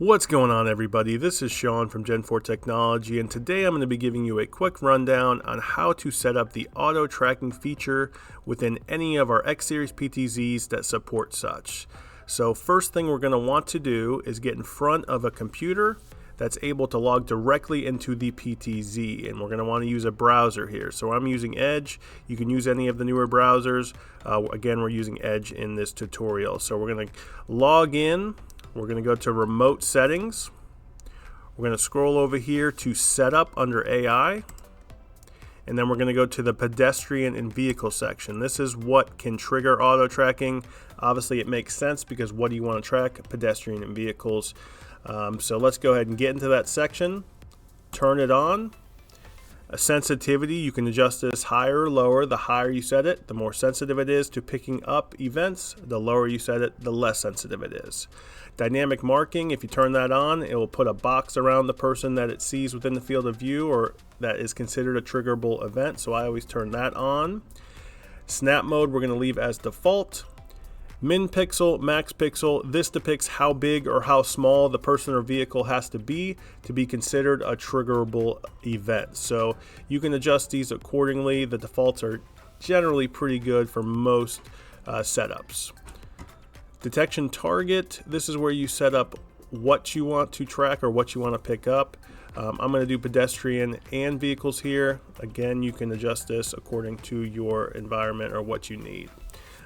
What's going on, everybody? This is Sean from Gen 4 Technology, and today I'm going to be giving you a quick rundown on how to set up the auto tracking feature within any of our X Series PTZs that support such. So first thing we're going to want to do is get in front of a computer that's able to log directly into the PTZ, and we're going to want to use a browser here. So I'm using Edge. You can use any of the newer browsers. Again, we're using Edge in this tutorial. So we're going to log in. We're going to go to Remote Settings. We're going to scroll over here to Setup under AI. And then we're going to go to the Pedestrian and Vehicle section. This is what can trigger auto tracking. Obviously, it makes sense because what do you want to track? Pedestrian and vehicles. So let's go ahead and get into that section. Turn it on. A sensitivity, you can adjust this higher or lower. The higher you set it, the more sensitive it is to picking up events. The lower you set it, the less sensitive it is. Dynamic marking, if you turn that on, it will put a box around the person that it sees within the field of view or that is considered a triggerable event, so I always turn that on. Snap mode, we're going to leave as default. Min pixel, max pixel, this depicts how big or how small the person or vehicle has to be considered a triggerable event. So you can adjust these accordingly. The defaults are generally pretty good for most setups. Detection target, this is where you set up what you want to track or what you want to pick up. I'm going to do pedestrian and vehicles here. Again, you can adjust this according to your environment or what you need.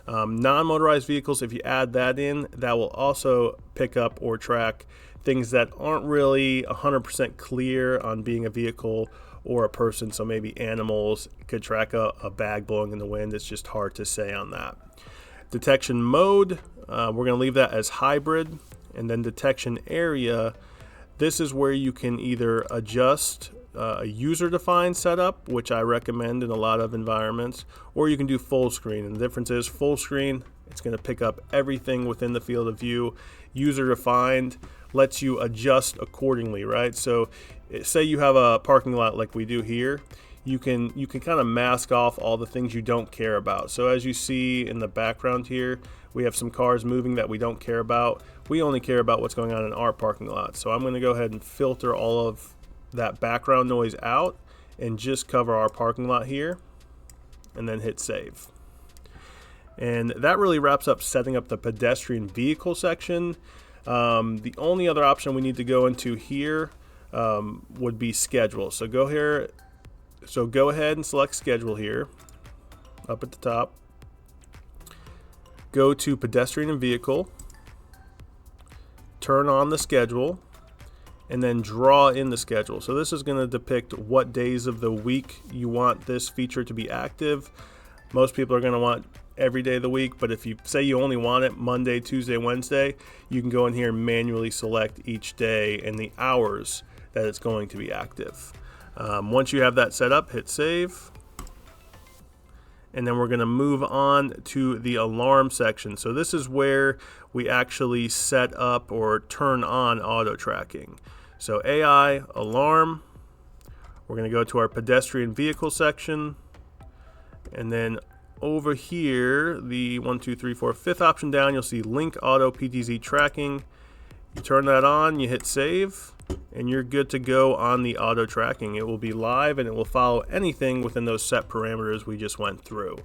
Non-motorized vehicles, if you add that in, that will also pick up or track things that aren't really 100% clear on being a vehicle or a person. So maybe animals could track a bag blowing in the wind. It's just hard to say on that. Detection mode, we're going to leave that as hybrid. And then detection area, this is where you can either adjust a user-defined setup, which I recommend in a lot of environments, or you can do full screen. And the difference is full screen, it's going to pick up everything within the field of view. User-defined lets you adjust accordingly, right? So say you have a parking lot like we do here, you can kind of mask off all the things you don't care about. So as you see in the background here, we have some cars moving that we don't care about. We only care about what's going on in our parking lot. So I'm going to go ahead and filter all of that background noise out and just cover our parking lot here and then hit save. And that really wraps up setting up the pedestrian vehicle section. The only other option we need to go into here would be schedule. So go ahead and select schedule here up at the top. Go to pedestrian and vehicle, turn on the schedule, and then draw in the schedule. So this is going to depict what days of the week you want this feature to be active. Most people are going to want every day of the week, but if you say you only want it Monday, Tuesday, Wednesday, you can go in here and manually select each day and the hours that it's going to be active. Once you have that set up, hit save. And then we're going to move on to the alarm section. So this is where we actually set up or turn on auto tracking. So AI, alarm, we're going to go to our pedestrian vehicle section. And then over here, the 5th option down, you'll see link auto PTZ tracking. You turn that on, you hit save, and you're good to go on the auto tracking. It will be live and it will follow anything within those set parameters we just went through.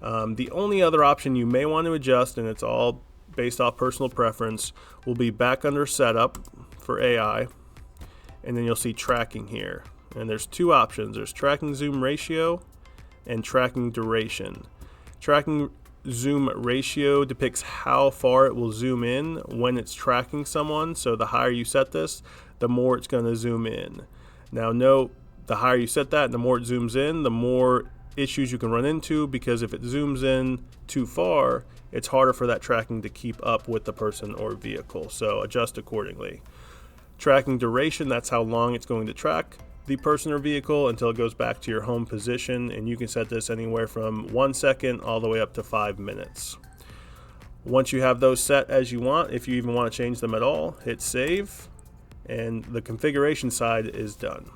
The only other option you may want to adjust, and it's all based off personal preference, will be back under setup for AI, and then you'll see tracking here. And there's two options. There's tracking zoom ratio and tracking duration. Tracking zoom ratio depicts how far it will zoom in when it's tracking someone. So the higher you set this, the more it's going to zoom in. Now note, the higher you set that and the more it zooms in, the more issues you can run into, because if it zooms in too far, it's harder for that tracking to keep up with the person or vehicle. So adjust accordingly. Tracking duration, that's how long it's going to track the person or vehicle until it goes back to your home position, and you can set this anywhere from 1 second all the way up to 5 minutes. Once you have those set as you want, if you even want to change them at all, hit save, and the configuration side is done.